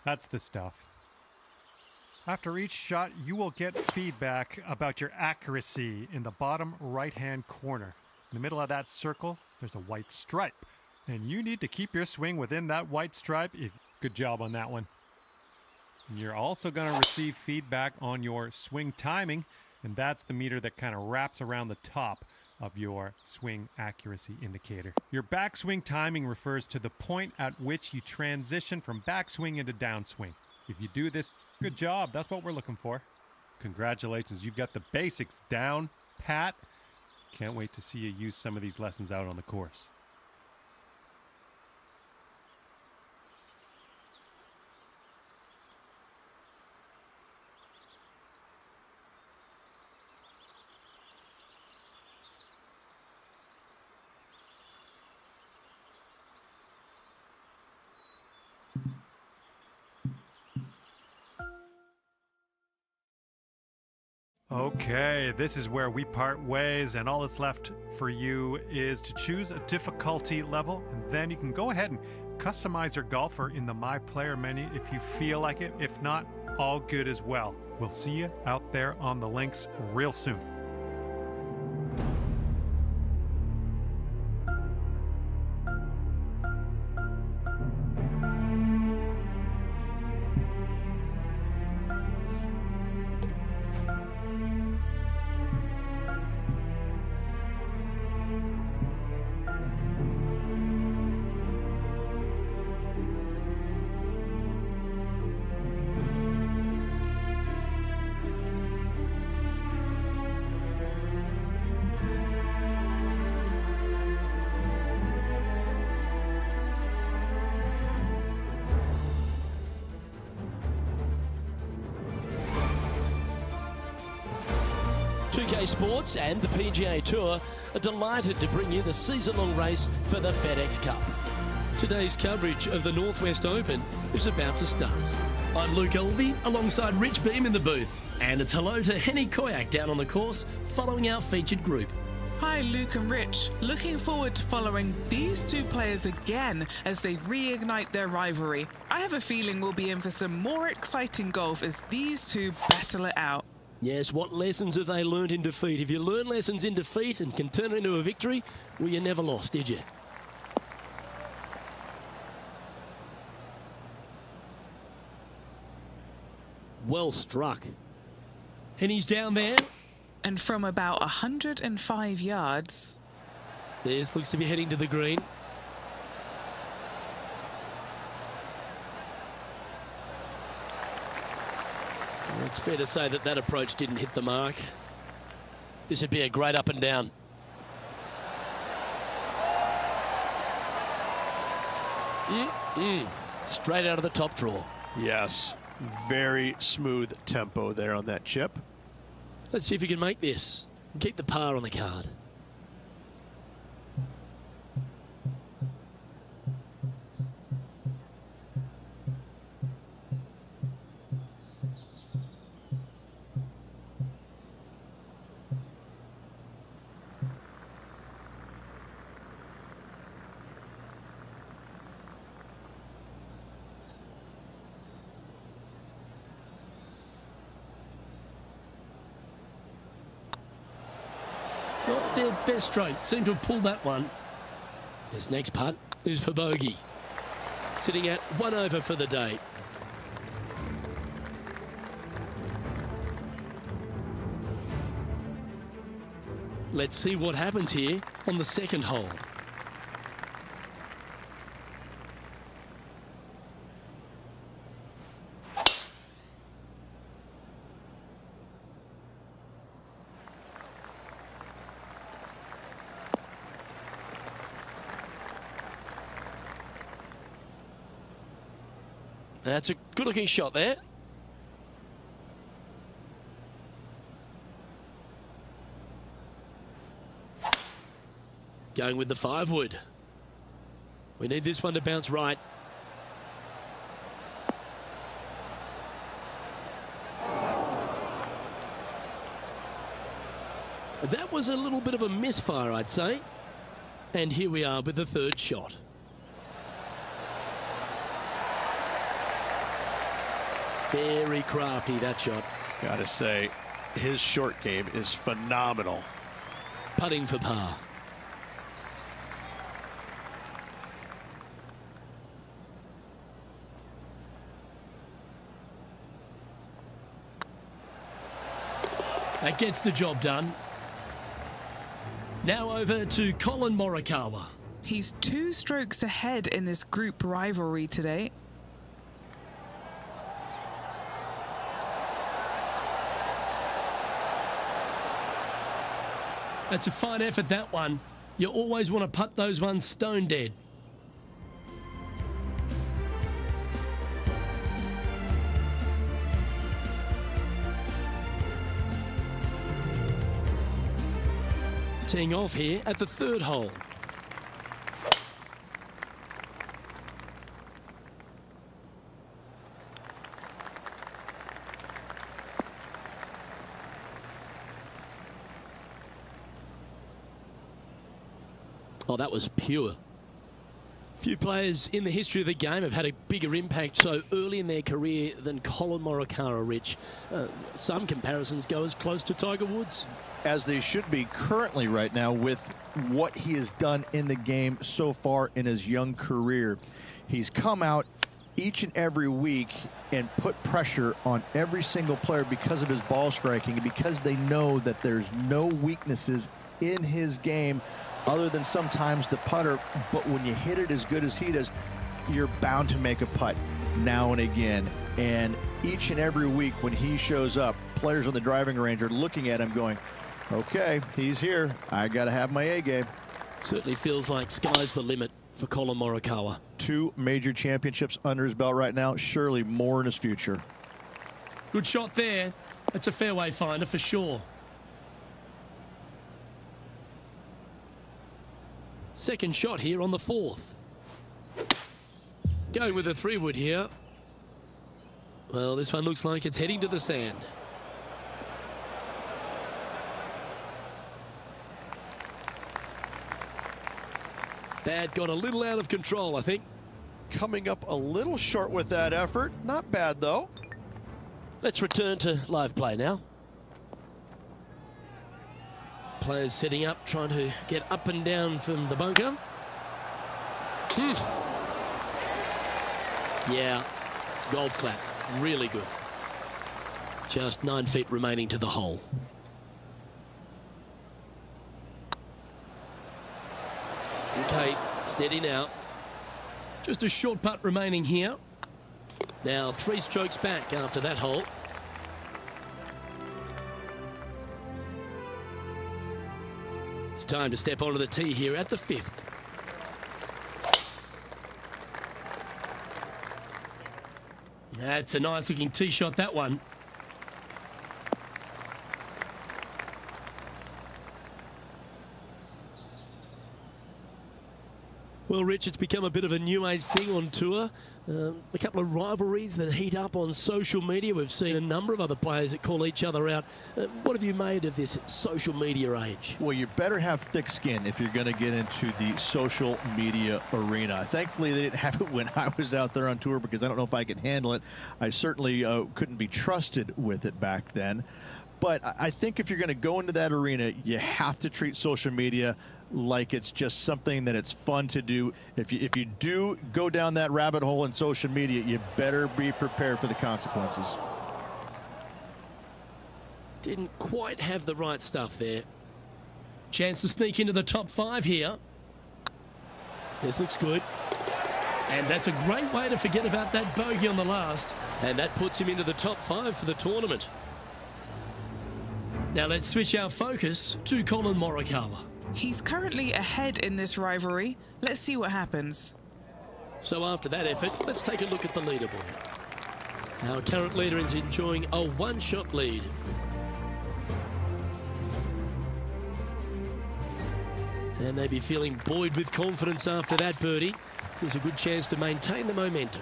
That's the stuff. After each shot, you will get feedback about your accuracy in the bottom right-hand corner. In the middle of that circle, there's a white stripe. And you need to keep your swing within that white stripe. Good job on that one. And you're also going to receive feedback on your swing timing, and that's the meter that kind of wraps around the top of your swing accuracy indicator. Your backswing timing refers to the point at which you transition from backswing into downswing. If you do this, good job. That's what we're looking for. Congratulations, you've got the basics down pat. Can't wait to see you use some of these lessons out on the course. Okay, this is where we part ways, and all that's left for you is to choose a difficulty level, and then you can go ahead and customize your golfer in the My Player menu if you feel like it. If not, all good as well. We'll see you out there on the links real soon. Sports and the PGA Tour are delighted to bring you the season-long race for the FedEx Cup. Today's coverage of the Northwest Open is about to start. I'm Luke Elvey alongside Rich Beam in the booth, and it's hello to Henny Koyak down on the course following our featured group. Hi Luke and Rich, looking forward to following these two players again as they reignite their rivalry. I have a feeling we'll be in for some more exciting golf as these two battle it out. Yes, what lessons have they learned in defeat? If you learn lessons in defeat and can turn it into a victory, well, you never lost, did you? Well struck. And he's down there. And from about 105 yards. This looks to be heading to the green. It's fair to say that that approach didn't hit the mark. This would be a great up and down. Straight out of the top draw. Yes, very smooth tempo there on that chip. Let's see if you can make this and keep the par on the card. Not their best stroke. Seem to have pulled that one. This next putt is for bogey. Sitting at 1 over for the day. Let's see what happens here on the second hole. That's a good-looking shot there. Going with the 5-wood. We need this one to bounce right. That was a little bit of a misfire, I'd say. And here we are with the third shot. Very crafty, that shot. Gotta say, his short game is phenomenal. Putting for par. That gets the job done. Now over to Colin Morikawa. He's 2 strokes ahead in this group rivalry today. That's a fine effort, that one. You always want to putt those ones stone dead. Teeing off here at the 3rd hole. Oh, that was pure. Few players in the history of the game have had a bigger impact so early in their career than Colin Morikawa, Rich. Some comparisons go as close to Tiger Woods. As they should be currently right now with what he has done in the game so far in his young career. He's come out each and every week and put pressure on every single player because of his ball striking and because they know that there's no weaknesses in his game other than sometimes the putter. But when you hit it as good as he does, you're bound to make a putt now and again. And each and every week when he shows up, players on the driving range are looking at him going, okay, he's here. I got to have my A game. Certainly feels like sky's the limit for Colin Morikawa. 2 major championships under his belt right now. Surely more in his future. Good shot there. That's a fairway finder for sure. Second shot here on the 4th. Going with a 3-wood here. Well, this one looks like it's heading to the sand. That got a little out of control, I think. Coming up a little short with that effort. Not bad, though. Let's return to live play now. Players setting up, trying to get up and down from the bunker. Yeah, golf clap. Really good. Just 9 feet remaining to the hole. Okay, steady now. Just a short putt remaining here. Now 3 strokes back after that hole. It's time to step onto the tee here at the 5th. That's a nice looking tee shot, that one. Well, Rich, it's become a bit of a new age thing on tour. A couple of rivalries that heat up on social media. We've seen a number of other players that call each other out. What have you made of this social media age? Well, you better have thick skin if you're going to get into the social media arena. Thankfully, they didn't have it when I was out there on tour because I don't know if I could handle it. I certainly couldn't be trusted with it back then. But I think if you're going to go into that arena, you have to treat social media like it's just something that it's fun to do. If you do go down that rabbit hole in social media, you better be prepared for the consequences. Didn't quite have the right stuff there. Chance to sneak into the top 5 here. This looks good. And that's a great way to forget about that bogey on the last. And that puts him into the top 5 for the tournament. Now let's switch our focus to Colin Morikawa. He's currently ahead in this rivalry. Let's see what happens. So after that effort, let's take a look at the leaderboard. Our current leader is enjoying a 1-shot lead. And they'd be feeling buoyed with confidence after that birdie. Here's a good chance to maintain the momentum.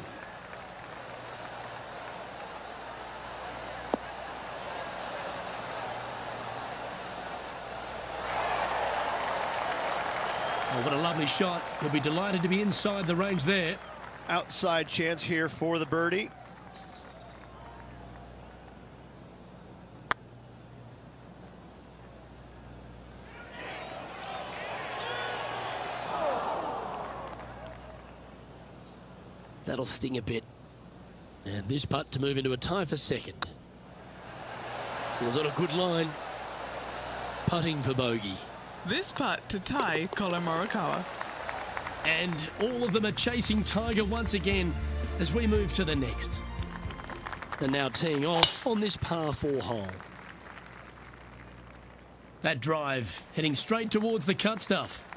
Oh, what a lovely shot. He'll be delighted to be inside the range there. Outside chance here for the birdie. That'll sting a bit. And this putt to move into a tie for second. It was on a good line. Putting for bogey. This putt to tie Colin Morikawa. And all of them are chasing Tiger once again as we move to the next. And now teeing off on this par 4 hole. That drive heading straight towards the cut stuff.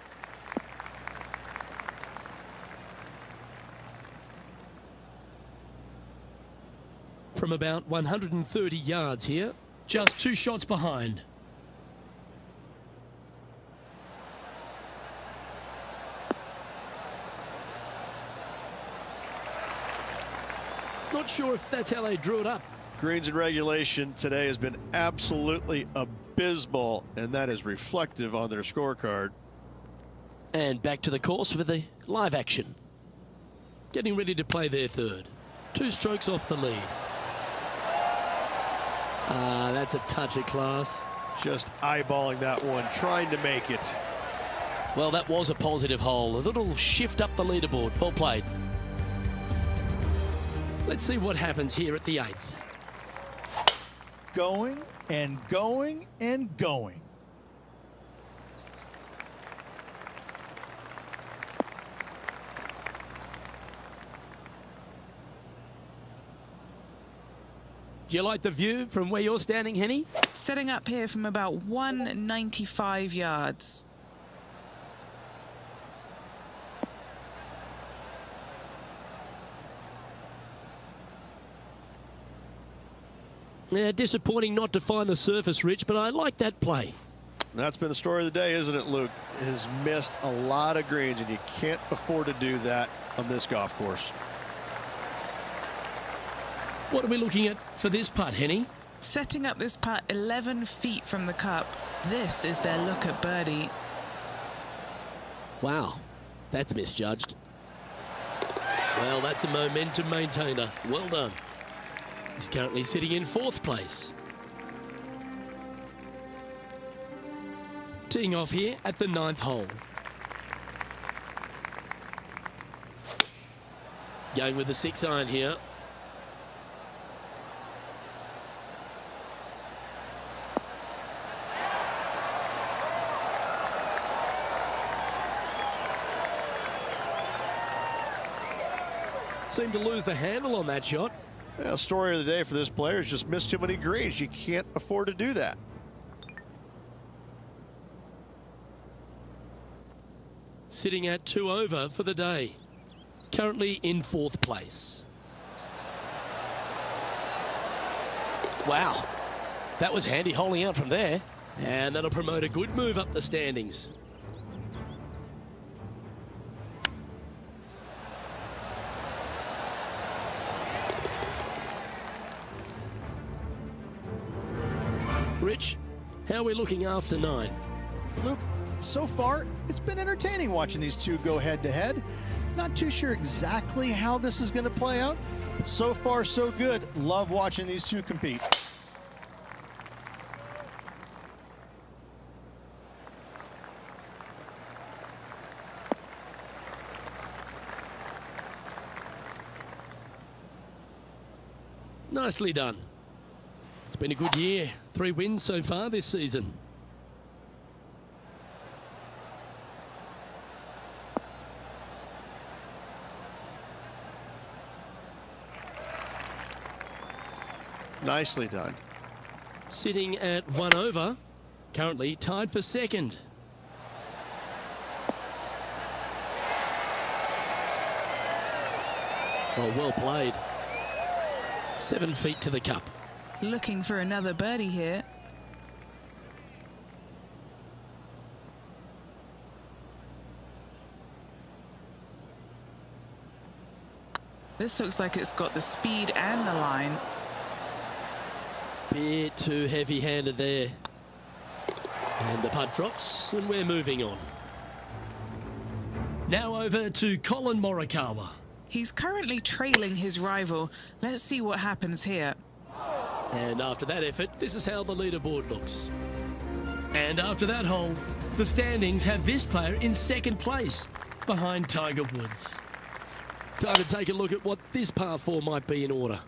From about 130 yards here, just 2 shots behind. Not sure if that's how they drew it up. Greens in regulation today has been absolutely abysmal, and that is reflective on their scorecard. And back to the course with the live action. Getting ready to play their third. 2 strokes off the lead. That's a touch of class. Just eyeballing that one, trying to make it. Well, that was a positive hole. A little shift up the leaderboard. Well played. Let's see what happens here at the 8th. Going and going and going. Do you like the view from where you're standing, Henny? Setting up here from about 195 yards. Yeah, disappointing not to find the surface, Rich, but I like that play. That's been the story of the day, isn't it, Luke? Has missed a lot of greens, and you can't afford to do that on this golf course. What are we looking at for this putt, Henny? Setting up this putt 11 feet from the cup. This is their look at birdie. Wow, that's misjudged. Well, that's a momentum maintainer. Well done. He's currently sitting in 4th place. Teeing off here at the 9th hole. Going with the 6 iron here. Seemed to lose the handle on that shot. Yeah, story of the day for this player is just missed too many greens. You can't afford to do that. Sitting at 2 over for the day. Currently in 4th place. Wow, that was handy holing out from there. And that'll promote a good move up the standings. Rich, how are we looking after 9? Luke, so far, it's been entertaining watching these two go head-to-head. Not too sure exactly how this is going to play out, but so far, so good. Love watching these two compete. Nicely done. It's been a good year. 3 wins so far this season. Nicely done. Sitting at 1 over. Currently tied for second. Oh, well played. 7 feet to the cup. Looking for another birdie here. This looks like it's got the speed and the line. Bit too heavy-handed there. And the putt drops, and we're moving on. Now over to Colin Morikawa. He's currently trailing his rival. Let's see what happens here. And after that effort, this is how the leaderboard looks. And after that hole, the standings have this player in second place, behind Tiger Woods. Time to take a look at what this par 4 might be in order.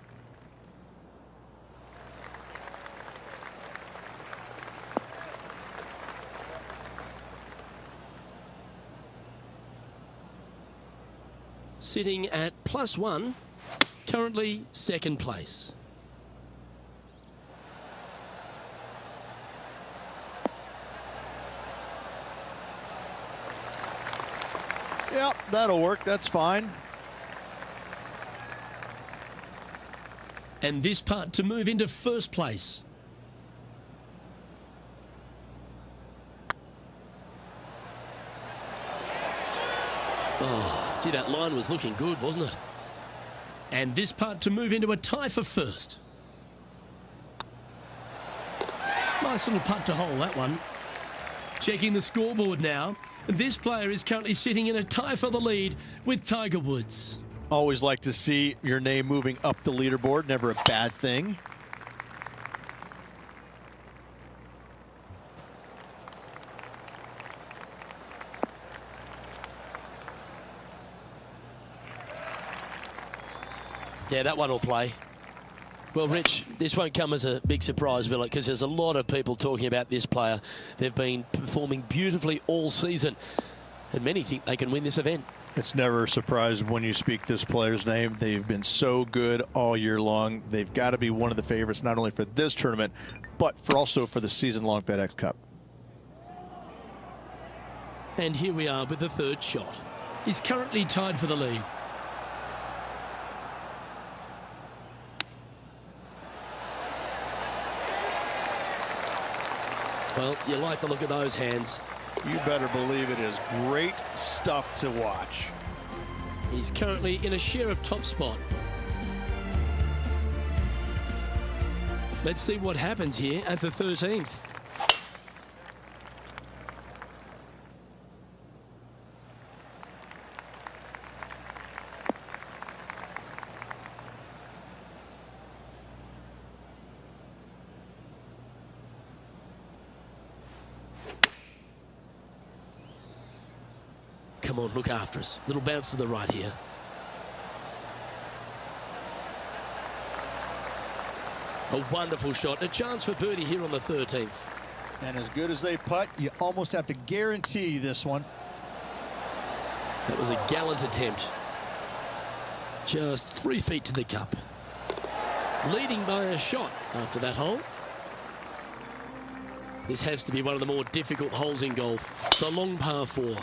Sitting at +1, currently second place. Yep, that'll work. That's fine. And this putt to move into first place. Oh, gee, that line was looking good, wasn't it? And this putt to move into a tie for first. Nice little putt to hole, that one. Checking the scoreboard now. This player is currently sitting in a tie for the lead with Tiger Woods. Always like to see your name moving up the leaderboard. Never a bad thing. Yeah, that one will play. Well, Rich, this won't come as a big surprise, will it? Because there's a lot of people talking about this player. They've been performing beautifully all season, and many think they can win this event. It's never a surprise when you speak this player's name. They've been so good all year long. They've got to be one of the favorites, not only for this tournament, but also for the season-long FedEx Cup. And here we are with the third shot. He's currently tied for the lead. Well, you like the look of those hands. You better believe it is great stuff to watch. He's currently in a share of top spot. Let's see what happens here at the 13th. Come on, look after us. Little bounce to the right here. A wonderful shot. A chance for birdie here on the 13th. And as good as they putt, you almost have to guarantee this one. That was a gallant attempt. Just 3 feet to the cup. Leading by a shot after that hole. This has to be one of the more difficult holes in golf. The long par 4.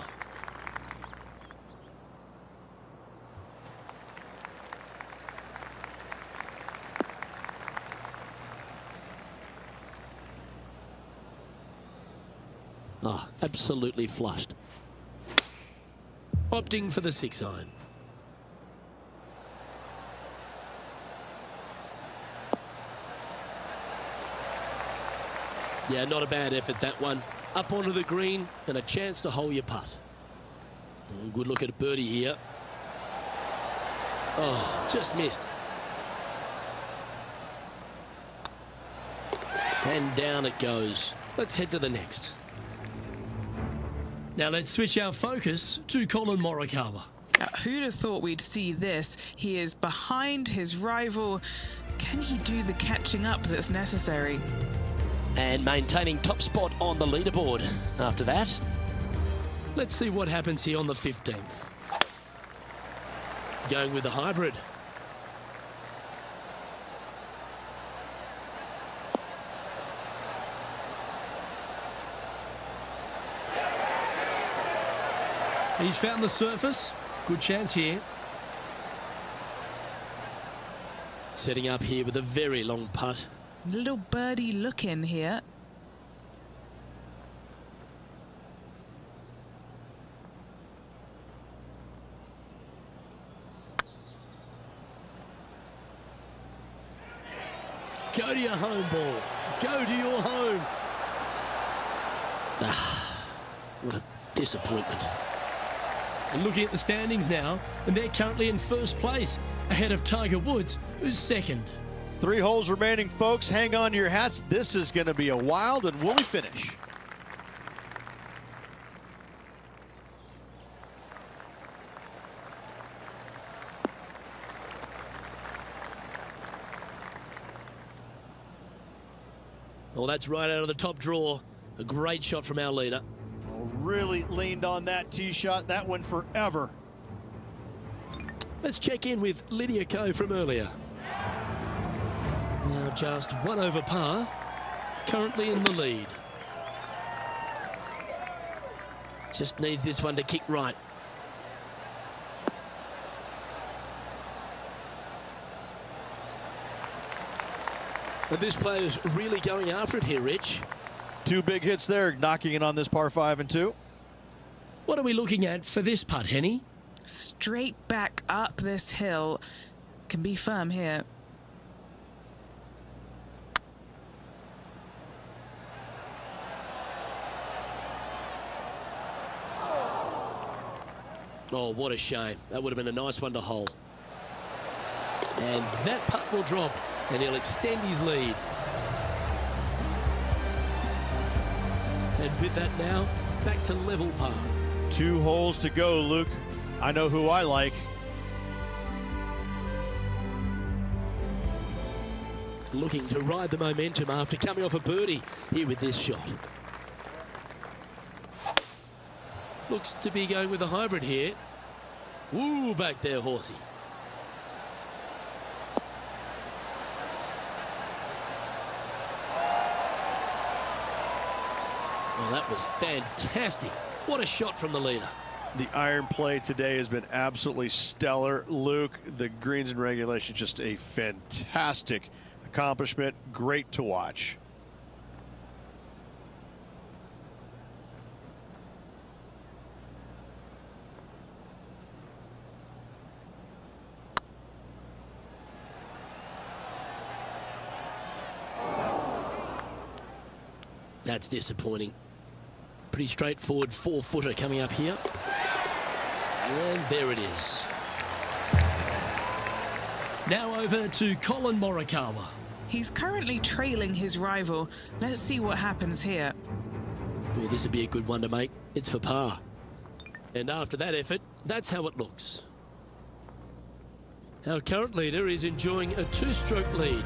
Oh, absolutely flushed. Opting for the 6-iron. Yeah, not a bad effort, that one. Up onto the green and a chance to hole your putt. Oh, good look at a birdie here. Oh, just missed. And down it goes. Let's head to the next. Now let's switch our focus to Collin Morikawa. Now, who'd have thought we'd see this? He is behind his rival. Can he do the catching up that's necessary? And maintaining top spot on the leaderboard. After that, let's see what happens here on the 15th. Going with the hybrid. He's found the surface. Good chance here. Setting up here with a very long putt. Little birdie look in here. Go to your home ball. Go to your home. Ah, what a disappointment. And looking at the standings now, and they're currently in first place, ahead of Tiger Woods, who's second. 3 holes remaining, folks. Hang on to your hats. This is going to be a wild and woolly finish. Well, that's right out of the top draw. A great shot from our leader. Oh, really leaned on that tee shot. That went forever. Let's check in with Lydia Ko from earlier. Now just 1 over par. Currently in the lead. Just needs this one to kick right. And this player's really going after it here, Rich. 2 big hits there, knocking it on this par 5 and 2. What are we looking at for this putt, Henny? Straight back up this hill. Can be firm here. Oh, what a shame. That would have been a nice one to hole. And that putt will drop, and he'll extend his lead. And with that now, back to level par. 2 holes to go, Luke. I know who I like. Looking to ride the momentum after coming off a birdie here with this shot. Looks to be going with a hybrid here. Woo, back there, horsey. Well, that was fantastic. What a shot from the leader. The iron play today has been absolutely stellar. Luke, the greens and regulation, just a fantastic accomplishment. Great to watch. That's disappointing. Pretty straightforward 4-footer coming up here. And there it is. Now over to Colin Morikawa. He's currently trailing his rival. Let's see what happens here. Well, this would be a good one to make. It's for par. And after that effort, that's how it looks. Our current leader is enjoying a 2-stroke lead.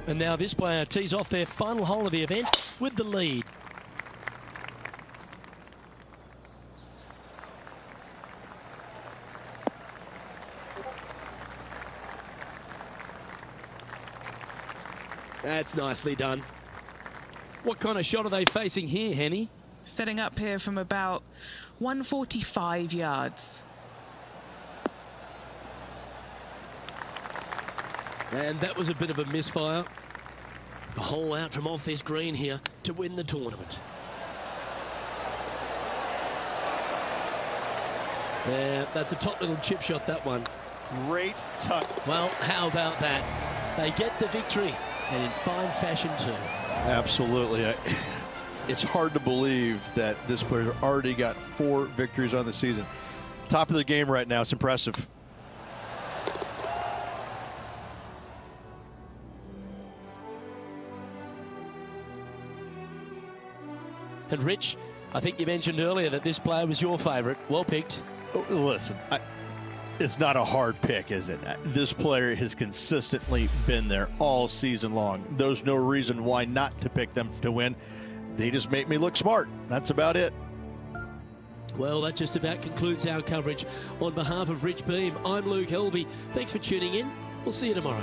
And now this player tees off their final hole of the event with the lead. That's nicely done. What kind of shot are they facing here, Henny? Setting up here from about 145 yards. And that was a bit of a misfire. A hole out from off this green here to win the tournament. Yeah, that's a top little chip shot, that one. Great tuck. Well, how about that? They get the victory, and in fine fashion too. Absolutely. It's hard to believe that this player already got 4 victories on the season. Top of the game right now. It's impressive. And Rich, I think you mentioned earlier that this player was your favourite. Well picked. Oh, listen, it's not a hard pick, is it? This player has consistently been there all season long. There's no reason why not to pick them to win. They just make me look smart. That's about it. Well, that just about concludes our coverage. On behalf of Rich Beem, I'm Luke Helvey. Thanks for tuning in. We'll see you tomorrow.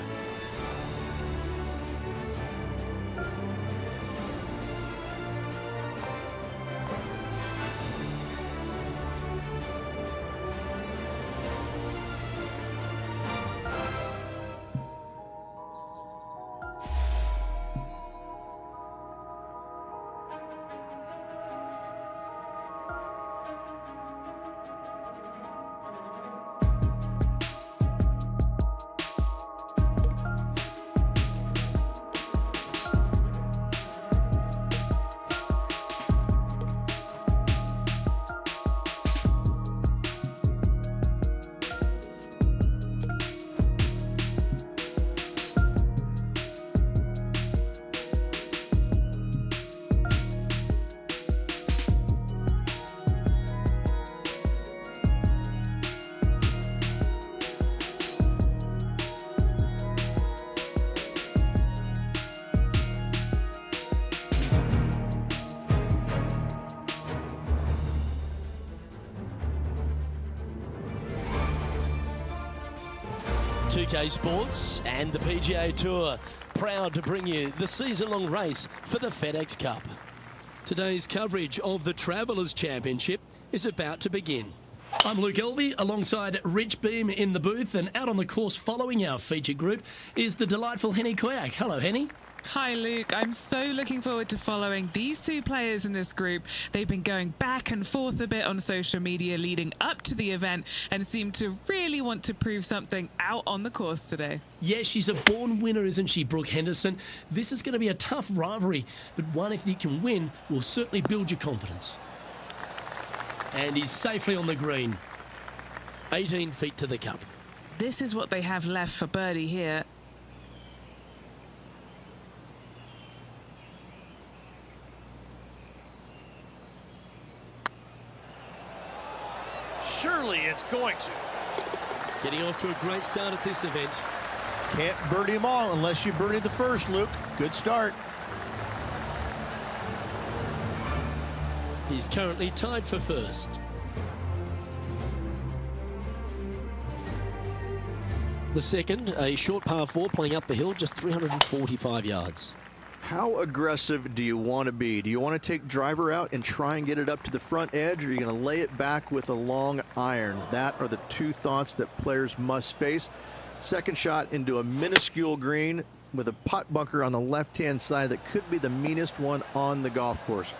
UK Sports and the PGA Tour, proud to bring you the season-long race for the FedEx Cup. Today's coverage of the Travelers Championship is about to begin. I'm Luke Elvey alongside Rich Beam in the booth, and out on the course following our feature group is the delightful Henny Koyak. Hello, Henny. Hi Luke, I'm so looking forward to following these two players in this group. They've been going back and forth a bit on social media leading up to the event and seem to really want to prove something out on the course today. Yes, she's a born winner, isn't she, Brooke Henderson? This is going to be a tough rivalry, but one if you can win will certainly build your confidence. And he's safely on the green. 18 feet to the cup. This is what they have left for birdie here. Surely it's going to. Getting off to a great start at this event. Can't birdie them all unless you birdie the first, Luke. Good start. He's currently tied for first. The second, a short par 4 playing up the hill, just 345 yards. How aggressive do you want to be? Do you want to take driver out and try and get it up to the front edge, or are you going to lay it back with a long iron? That are the two thoughts that players must face. Second shot into a minuscule green with a pot bunker on the left-hand side that could be the meanest one on the golf course.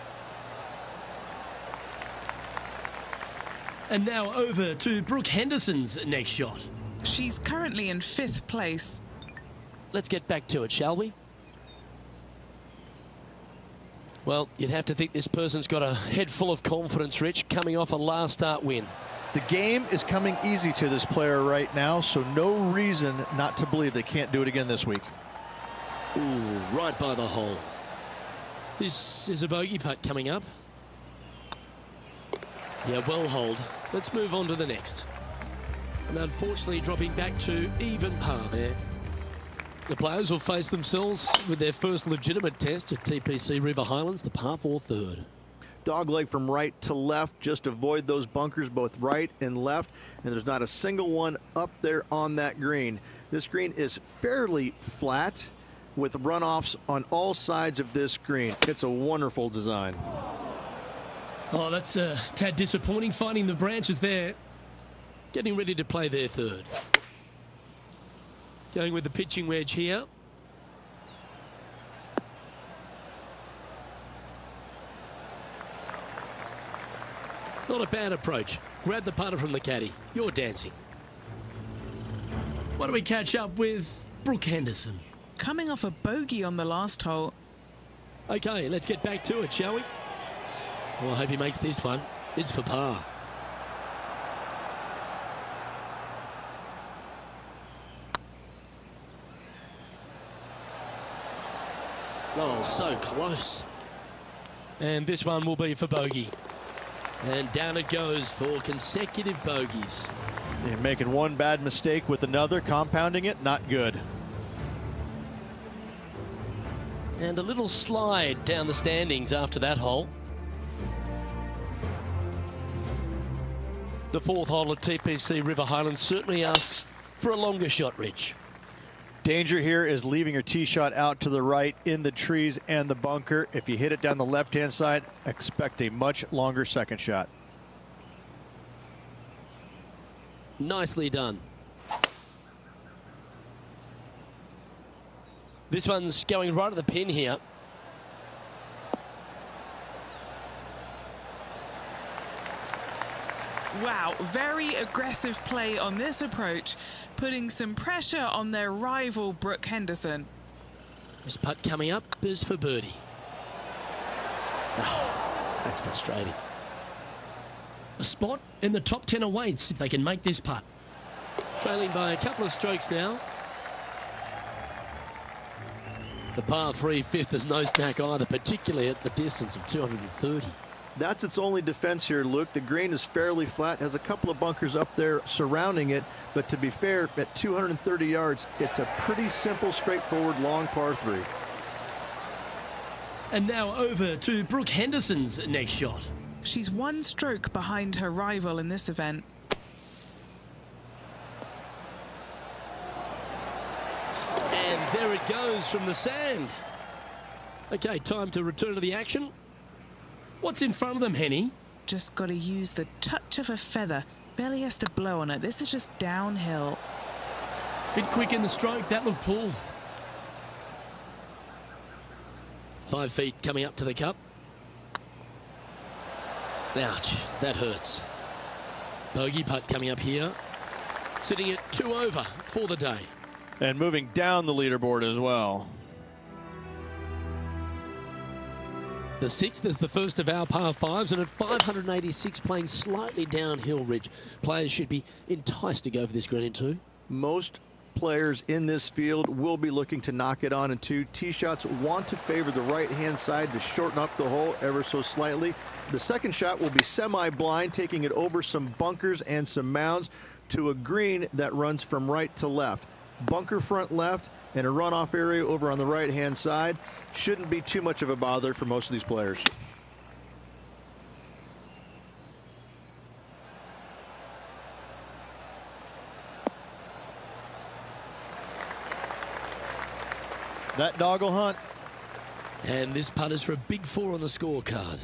And now over to Brooke Henderson's next shot. She's currently in 5th place. Let's get back to it, shall we? Well, you'd have to think this person's got a head full of confidence, Rich, coming off a last start win. The game is coming easy to this player right now, so no reason not to believe they can't do it again this week. Ooh, right by the hole. This is a bogey putt coming up. Yeah, well holed. Let's move on to the next. And unfortunately dropping back to even par there. The players will face themselves with their first legitimate test at TPC River Highlands, the par 4 third. Dogleg from right to left. Just avoid those bunkers both right and left, and there's not a single one up there on that green. This green is fairly flat with runoffs on all sides of this green. It's a wonderful design. Oh, that's a tad disappointing, finding the branches there. Getting ready to play their third. Going with the pitching wedge here. Not a bad approach. Grab the putter from the caddy. You're dancing. Why don't we catch up with Brooke Henderson? Coming off a bogey on the last hole. Okay, let's get back to it, shall we? Well, I hope he makes this one. It's for par. Oh, so close. And this one will be for bogey. And down it goes for consecutive bogeys. You're making one bad mistake with another, compounding it, not good. And a little slide down the standings after that hole. The 4th hole at TPC River Highlands certainly asks for a longer shot, Rich. Danger here is leaving your tee shot out to the right in the trees and the bunker. If you hit it down the left-hand side, expect a much longer second shot. Nicely done. This one's going right at the pin here. Wow, very aggressive play on this approach, putting some pressure on their rival Brooke Henderson. This putt coming up is for birdie. Oh, that's frustrating. A spot in the top 10 awaits if they can make this putt. Trailing by a couple of strokes now. The par 3 5th is no snack either, particularly at the distance of 230. That's its only defense here, Luke. The green is fairly flat, has a couple of bunkers up there surrounding it, but to be fair, at 230 yards, it's a pretty simple, straightforward, long par 3. And now over to Brooke Henderson's next shot. She's one stroke behind her rival in this event. it goes from the sand. Okay, time to return to the action. What's in front of them, Henny? Just got to use the touch of a feather. Barely has to blow on it. This is just downhill. Bit quick in the stroke, that looked pulled. 5 feet coming up to the cup. Ouch, that hurts. Bogey putt coming up here. Sitting at 2 over for the day. And moving down the leaderboard as well. The 6th is the first of our par 5s, and at 586 playing slightly downhill ridge. Players should be enticed to go for this green in 2. Most players in this field will be looking to knock it on in 2. Tee shots want to favor the right-hand side to shorten up the hole ever so slightly. The second shot will be semi-blind, taking it over some bunkers and some mounds to a green that runs from right to left. Bunker front left and a runoff area over on the right-hand side. Shouldn't be too much of a bother for most of these players. That dog will hunt. And this putt is for a big 4 on the scorecard.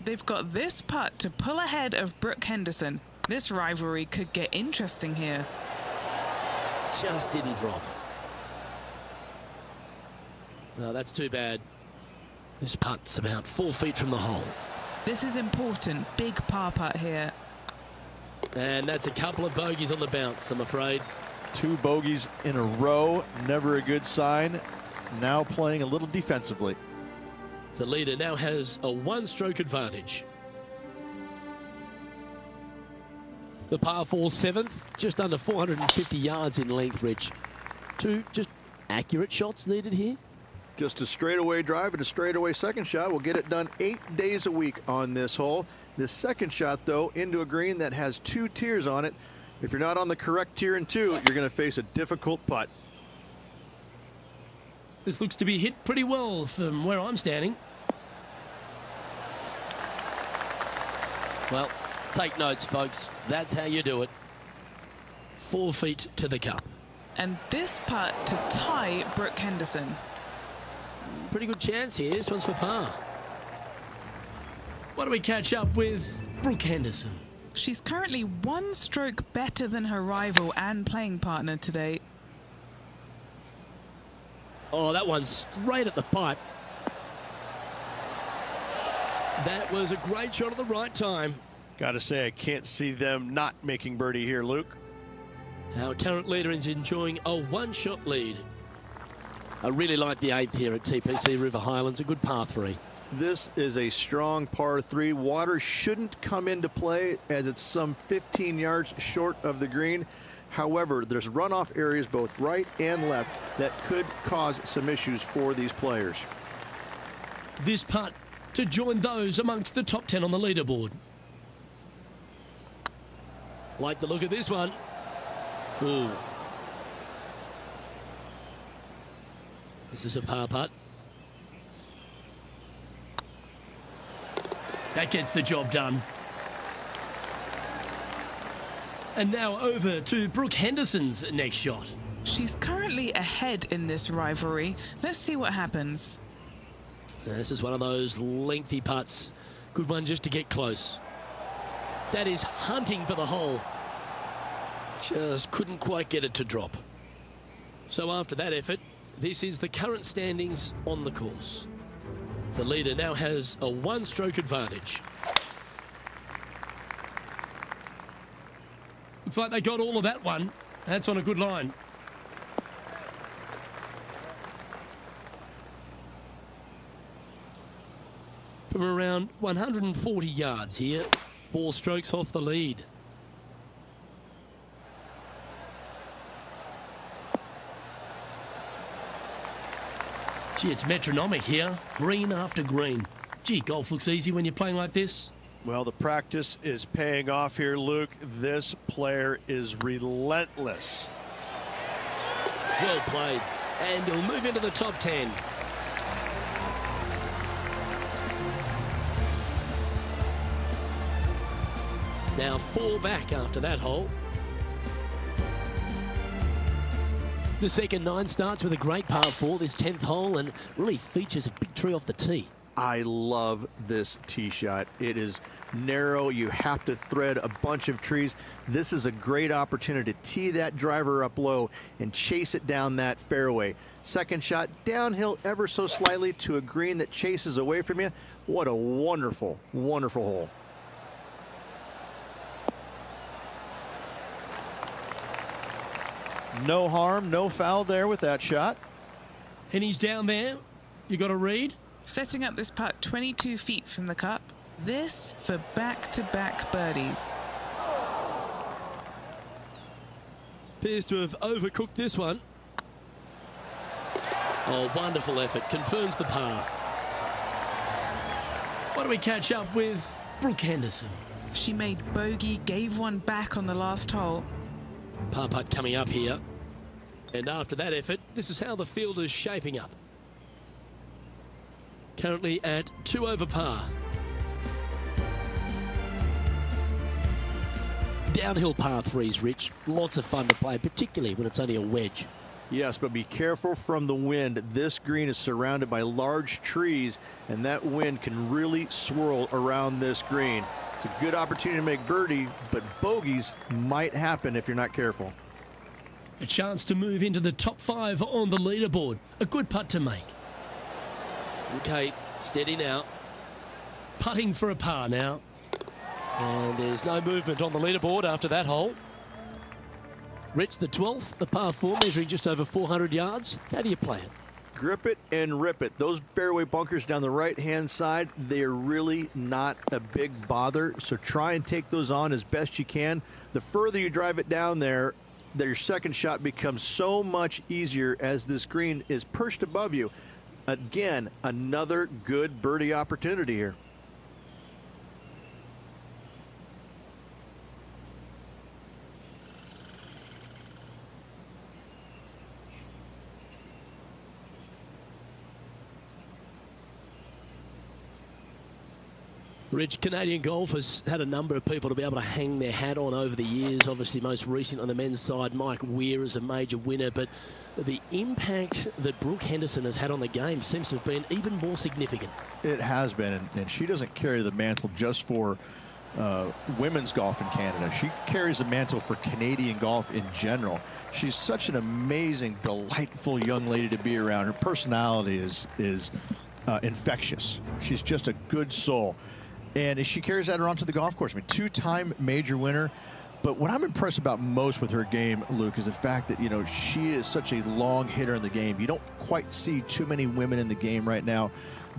They've got this putt to pull ahead of Brooke Henderson. This rivalry could get interesting here. Just didn't drop. No, that's too bad. This putt's about 4 feet from the hole. This is important. Big par putt here. And that's a couple of bogeys on the bounce, I'm afraid. 2 bogeys in a row, never a good sign. Now playing a little defensively. The leader now has a 1-stroke advantage. The par 4 7th, just under 450 yards in length, Rich. 2 just accurate shots needed here. Just a straightaway drive and a straightaway second shot will get it done 8 days a week on this hole. This second shot, though, into a green that has 2 tiers on it. If you're not on the correct tier in 2, you're going to face a difficult putt. This looks to be hit pretty well from where I'm standing. Well, take notes, folks. That's how you do it. 4 feet to the cup. And this putt to tie Brooke Henderson. Pretty good chance here. This one's for par. Why don't we catch up with Brooke Henderson? She's currently 1 stroke better than her rival and playing partner today. Oh, that one's straight at the pipe. That was a great shot at the right time. Got to say, I can't see them not making birdie here, Luke. Our current leader is enjoying a 1-shot lead. I really like the 8th here at TPC River Highlands, a good par 3. This is a strong par 3. Water shouldn't come into play as it's some 15 yards short of the green. However, there's runoff areas both right and left that could cause some issues for these players. This putt to join those amongst the top 10 on the leaderboard. Like the look of this one. Ooh. This is a par putt. That gets the job done. And now over to Brooke Henderson's next shot. She's currently ahead in this rivalry. Let's see what happens. This is one of those lengthy putts. Good one just to get close. That is hunting for the hole. Just couldn't quite get it to drop. So after that effort, this is the current standings on the course. The leader now has a 1-stroke advantage. Looks like they got all of that one. That's on a good line. From around 140 yards here, 4 strokes off the lead. Gee, it's metronomic here, green after green. Gee, golf looks easy when you're playing like this. Well, the practice is paying off here, Luke. This player is relentless. Well played. And he'll move into the top 10. Now 4 back after that hole. The second 9 starts with a great par 4, this 10th hole, and really features a big tree off the tee. I love this tee shot. It is narrow. You have to thread a bunch of trees. This is a great opportunity to tee that driver up low and chase it down that fairway. Second shot, downhill ever so slightly to a green that chases away from you. What a wonderful, wonderful hole. No harm, no foul there with that shot. And he's down there. You got to read. Setting up this putt 22 feet from the cup. This for back-to-back birdies. Appears to have overcooked this one. Oh, wonderful effort. Confirms the par. Why don't we catch up with Brooke Henderson? She made bogey, gave one back on the last hole. Par putt coming up here. And after that effort, this is how the field is shaping up. Currently at 2 over par. Downhill par 3s, Rich. Lots of fun to play, particularly when it's only a wedge. Yes, but be careful from the wind. This green is surrounded by large trees, and that wind can really swirl around this green. It's a good opportunity to make birdie, but bogeys might happen if you're not careful. A chance to move into the top 5 on the leaderboard. A good putt to make. Okay, steady now. Putting for a par now. And there's no movement on the leaderboard after that hole. Rich, the 12th, the par 4, measuring just over 400 yards. How do you play it? Grip it and rip it. Those fairway bunkers down the right-hand side, they're really not a big bother, so try and take those on as best you can. The further you drive it down there, your second shot becomes so much easier as this green is perched above you. Again, another good birdie opportunity here. Rich, Canadian golf has had a number of people to be able to hang their hat on over the years. Obviously, most recent on the men's side, Mike Weir is a major winner. But the impact that Brooke Henderson has had on the game seems to have been even more significant. It has been, and she doesn't carry the mantle just for women's golf in Canada. She carries the mantle for Canadian golf in general. She's such an amazing, delightful young lady to be around. Her personality is infectious. She's just a good soul. And she carries that around to the golf course. I mean, 2-time major winner. But what I'm impressed about most with her game, Luke, is the fact that, you know, she is such a long hitter in the game. You don't quite see too many women in the game right now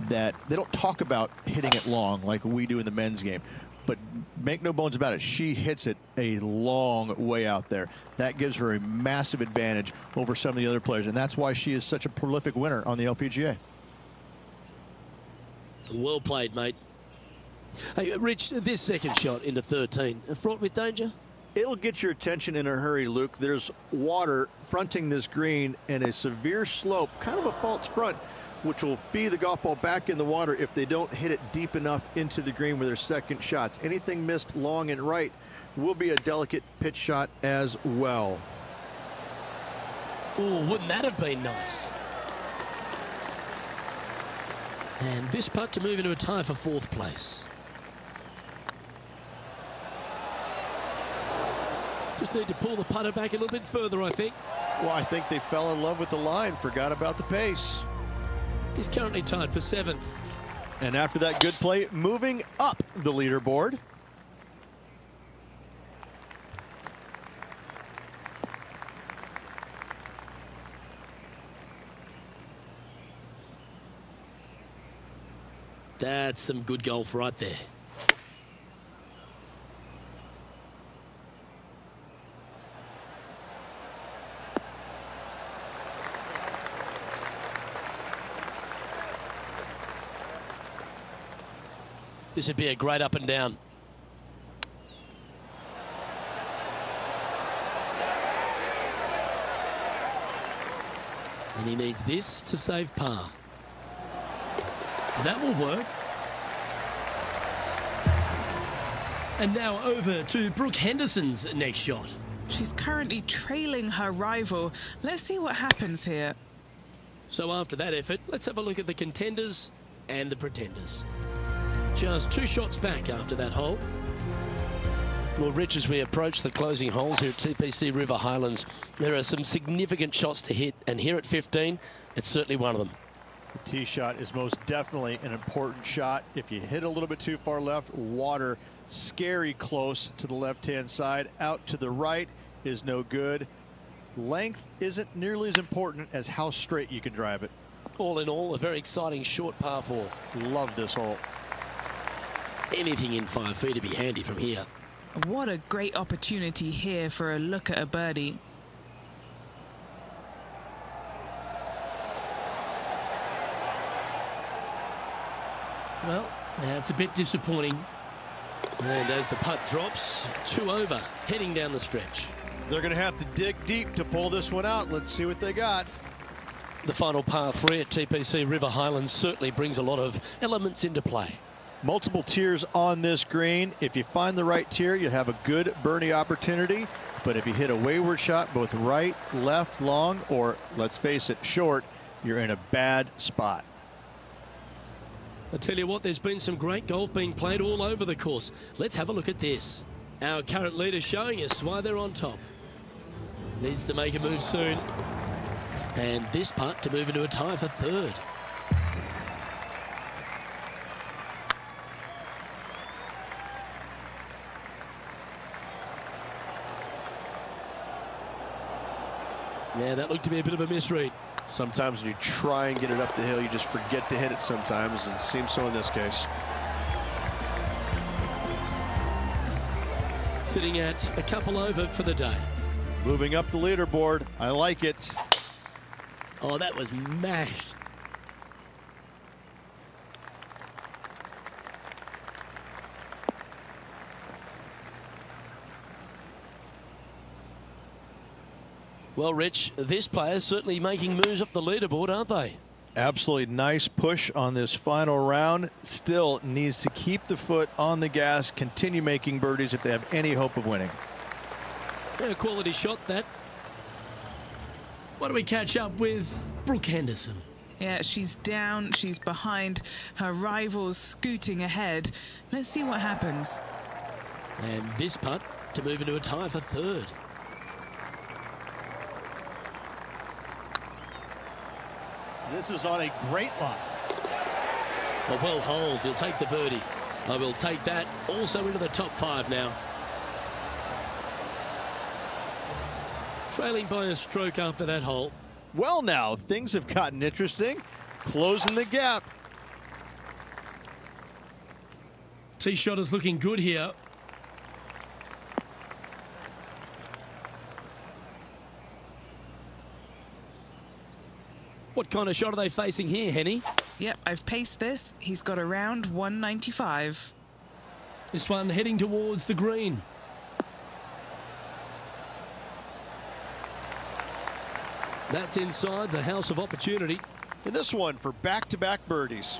that they don't talk about hitting it long like we do in the men's game. But make no bones about it, she hits it a long way out there. That gives her a massive advantage over some of the other players. And that's why she is such a prolific winner on the LPGA. Well played, mate. Hey, Rich, this second shot into 13, fraught with danger? It'll get your attention in a hurry, Luke. There's water fronting this green and a severe slope, kind of a false front, which will feed the golf ball back in the water if they don't hit it deep enough into the green with their second shots. Anything missed long and right will be a delicate pitch shot as well. Oh, wouldn't that have been nice? And this putt to move into a tie for 4th place. Just need to pull the putter back a little bit further, I think. Well, I think they fell in love with the line, forgot about the pace. He's currently tied for 7th. And after that good play, moving up the leaderboard. That's some good golf right there. This would be a great up and down. And he needs this to save par. That will work. And now over to Brooke Henderson's next shot. She's currently trailing her rival. Let's see what happens here. So after that effort, let's have a look at the contenders and the pretenders. Just 2 shots back after that hole. Well, Rich, as we approach the closing holes here at TPC River Highlands, there are some significant shots to hit, and here at 15, it's certainly one of them. The tee shot is most definitely an important shot. If you hit a little bit too far left, water scary close to the left-hand side. Out to the right is no good. Length isn't nearly as important as how straight you can drive it. All in all, a very exciting short par 4. Love this hole. Anything in 5 feet to be handy from here. What a great opportunity here for a look at a birdie. Well, that's a bit disappointing. And as the putt drops, 2 over, heading down the stretch. They're going to have to dig deep to pull this one out. Let's see what they got. The final par 3 at TPC River Highlands certainly brings a lot of elements into play. Multiple tiers on this green. If you find the right tier, you have a good birdie opportunity. But if you hit a wayward shot, both right, left, long, or let's face it, short, you're in a bad spot. I tell you what, there's been some great golf being played all over the course. Let's have a look at this. Our current leader showing us why they're on top. Needs to make a move soon. And this putt to move into a tie for 3rd. Yeah, that looked to be a bit of a misread. Sometimes when you try and get it up the hill, you just forget to hit it sometimes, and it seems so in this case. Sitting at a couple over for the day. Moving up the leaderboard. I like it. Oh, that was mashed. Well, Rich, this player's certainly making moves up the leaderboard, aren't they? Absolutely nice push on this final round. Still needs to keep the foot on the gas, continue making birdies if they have any hope of winning. Yeah, quality shot, that. Why don't we catch up with Brooke Henderson? Yeah, she's down, she's behind, her rival's scooting ahead. Let's see what happens. And this putt to move into a tie for 3rd. This is on a great line. A well holed, he'll take the birdie. I will take that also into the top 5 now. Trailing by a stroke after that hole. Well, now things have gotten interesting. Closing the gap. Tee shot is looking good here. What kind of shot are they facing here, Henny? Yep, I've paced this. He's got around 195. This one heading towards the green. That's inside the house of opportunity. And this one for back-to-back birdies.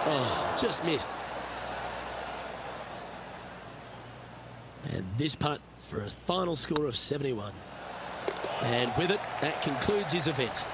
Oh, just missed. And this putt for a final score of 71. And with it, that concludes his event.